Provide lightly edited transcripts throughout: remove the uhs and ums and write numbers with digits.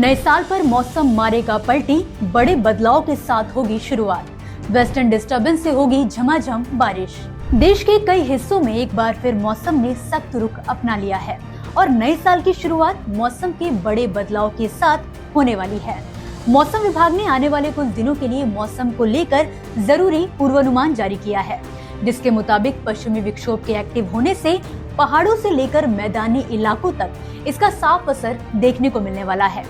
नए साल पर मौसम मारेगा पलटी, बड़े बदलाव के साथ होगी शुरुआत। वेस्टर्न डिस्टर्बेंस से होगी झमाझम बारिश। देश के कई हिस्सों में एक बार फिर मौसम ने सख्त रुख अपना लिया है और नए साल की शुरुआत मौसम के बड़े बदलाव के साथ होने वाली है। मौसम विभाग ने आने वाले कुछ दिनों के लिए मौसम को लेकर जरूरी पूर्वानुमान जारी किया है, जिसके मुताबिक पश्चिमी विक्षोभ के एक्टिव होने से पहाड़ों से लेकर मैदानी इलाकों तक इसका साफ असर देखने को मिलने वाला है।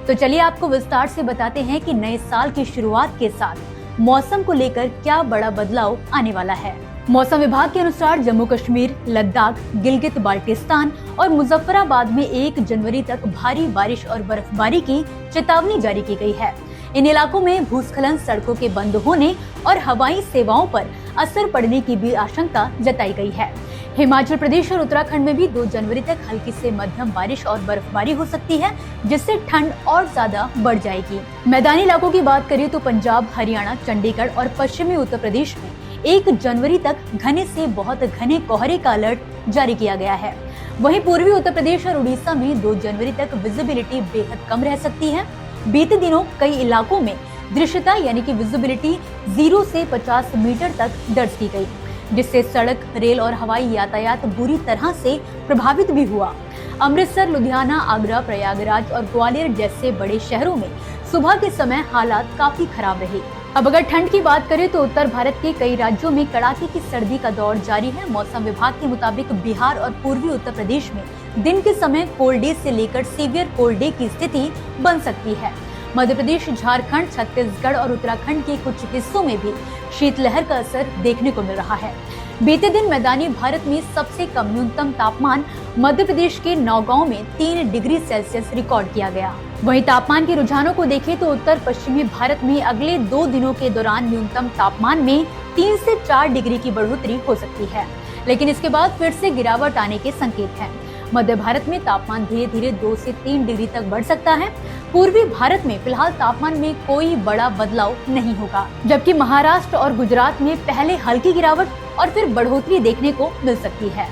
तो चलिए आपको विस्तार से बताते हैं कि नए साल की शुरुआत के साथ मौसम को लेकर क्या बड़ा बदलाव आने वाला है। मौसम विभाग के अनुसार जम्मू कश्मीर, लद्दाख, गिलगित बाल्टिस्तान और मुजफ्फराबाद में 1 जनवरी तक भारी बारिश और बर्फबारी की चेतावनी जारी की गई है। इन इलाकों में भूस्खलन, सड़कों के बंद होने और हवाई सेवाओं पर असर पड़ने की भी आशंका जताई गई है। हिमाचल प्रदेश और उत्तराखंड में भी 2 जनवरी तक हल्की से मध्यम बारिश और बर्फबारी हो सकती है, जिससे ठंड और ज्यादा बढ़ जाएगी। मैदानी इलाकों की बात करें तो पंजाब, हरियाणा, चंडीगढ़ और पश्चिमी उत्तर प्रदेश में 1 जनवरी तक घने से बहुत घने कोहरे का अलर्ट जारी किया गया है। वहीं पूर्वी उत्तर प्रदेश और उड़ीसा में 2 जनवरी तक विजिबिलिटी बेहद कम रह सकती है। बीते दिनों कई इलाकों में दृश्यता यानी कि विजिबिलिटी 0 से 50 मीटर तक दर्ज की गई, जिससे सड़क, रेल और हवाई यातायात बुरी तरह से प्रभावित भी हुआ। अमृतसर, लुधियाना, आगरा, प्रयागराज और ग्वालियर जैसे बड़े शहरों में सुबह के समय हालात काफी खराब रहे। अब अगर ठंड की बात करें तो उत्तर भारत के कई राज्यों में कड़ाके की सर्दी का दौर जारी है। मौसम विभाग के मुताबिक बिहार और पूर्वी उत्तर प्रदेश में दिन के समय कोल्ड डे से लेकर सीवियर कोल्ड डे की स्थिति बन सकती है। मध्य प्रदेश, झारखंड, छत्तीसगढ़ और उत्तराखंड के कुछ हिस्सों में भी शीतलहर का असर देखने को मिल रहा है। बीते दिन मैदानी भारत में सबसे कम न्यूनतम तापमान मध्य प्रदेश के नौगांव में 3 डिग्री सेल्सियस रिकॉर्ड किया गया। वहीं तापमान के रुझानों को देखें तो उत्तर पश्चिमी भारत में अगले 2 दिनों के दौरान न्यूनतम तापमान में 3 से 4 डिग्री की बढ़ोतरी हो सकती है, लेकिन इसके बाद फिर से गिरावट आने के संकेत हैं। मध्य भारत में तापमान धीरे धीरे 2 से 3 डिग्री तक बढ़ सकता है। पूर्वी भारत में फिलहाल तापमान में कोई बड़ा बदलाव नहीं होगा, जबकि महाराष्ट्र और गुजरात में पहले हल्की गिरावट और फिर बढ़ोतरी देखने को मिल सकती है।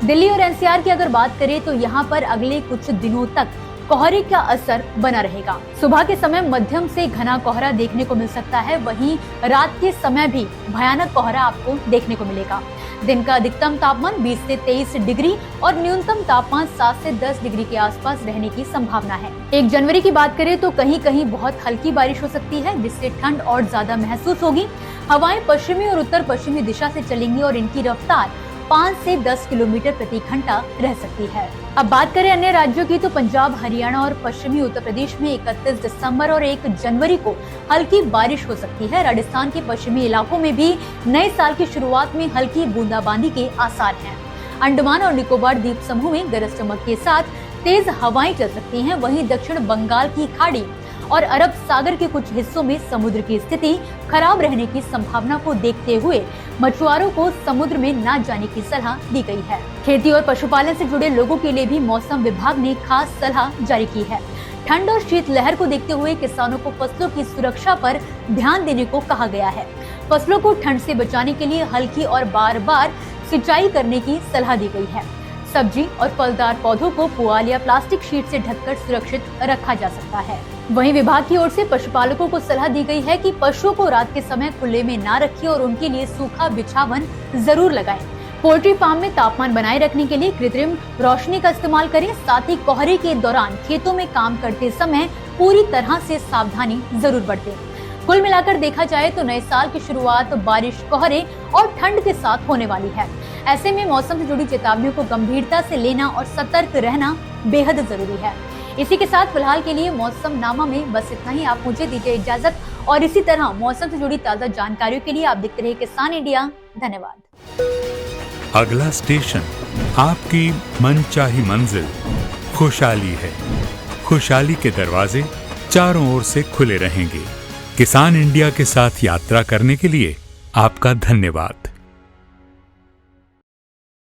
दिल्ली और एनसीआर की अगर बात करें तो यहाँ पर अगले कुछ दिनों तक कोहरे का असर बना रहेगा। सुबह के समय मध्यम से घना कोहरा देखने को मिल सकता है, वहीं रात के समय भी भयानक कोहरा आपको देखने को मिलेगा। दिन का अधिकतम तापमान 20 से 23 डिग्री और न्यूनतम तापमान 7 से 10 डिग्री के आसपास रहने की संभावना है। 1 जनवरी की बात करें तो कहीं कहीं बहुत हल्की बारिश हो सकती है, जिससे ठंड और ज्यादा महसूस होगी। हवाएं पश्चिमी और उत्तर पश्चिमी दिशा से चलेंगी और इनकी रफ्तार 5 से 10 किलोमीटर प्रति घंटा रह सकती है। अब बात करें अन्य राज्यों की तो पंजाब, हरियाणा और पश्चिमी उत्तर प्रदेश में 31 दिसंबर और 1 जनवरी को हल्की बारिश हो सकती है। राजस्थान के पश्चिमी इलाकों में भी नए साल की शुरुआत में हल्की बूंदाबांदी के आसार हैं। अंडमान और निकोबार द्वीप समूह में गरज चमक के साथ तेज हवाएं चल सकती हैं। वहीं दक्षिण बंगाल की खाड़ी और अरब सागर के कुछ हिस्सों में समुद्र की स्थिति खराब रहने की संभावना को देखते हुए मछुआरों को समुद्र में न जाने की सलाह दी गई है। खेती और पशुपालन से जुड़े लोगों के लिए भी मौसम विभाग ने खास सलाह जारी की है। ठंड और शीतलहर को देखते हुए किसानों को फसलों की सुरक्षा पर ध्यान देने को कहा गया है। फसलों को ठंड से बचाने के लिए हल्की और बार बार सिंचाई करने की सलाह दी गई है। सब्जी और फलदार पौधों को पुआल या प्लास्टिक शीट से ढककर सुरक्षित रखा जा सकता है। वहीं विभाग की ओर से पशुपालकों को सलाह दी गई है कि पशुओं को रात के समय खुले में ना रखें और उनके लिए सूखा बिछावन जरूर लगाएं। पोल्ट्री फार्म में तापमान बनाए रखने के लिए कृत्रिम रोशनी का इस्तेमाल करें। साथ ही कोहरे के दौरान खेतों में काम करते समय पूरी तरह से सावधानी जरूर बरतें। कुल मिलाकर देखा जाए तो नए साल की शुरुआत बारिश, कोहरे और ठंड के साथ होने वाली है। ऐसे में मौसम से जुड़ी चेतावनियों को गंभीरता से लेना और सतर्क रहना बेहद जरूरी है। इसी के साथ फिलहाल के लिए मौसम नामा में बस इतना ही। आप मुझे दीजिए इजाजत और इसी तरह मौसम से जुड़ी ताज़ा जानकारियों के लिए आप देखते रहिए किसान इंडिया। धन्यवाद। अगला स्टेशन आपकी मनचाही मंजिल खुशहाली है। खुशहाली के दरवाजे चारों ओर से खुले रहेंगे। किसान इंडिया के साथ यात्रा करने के लिए आपका धन्यवाद।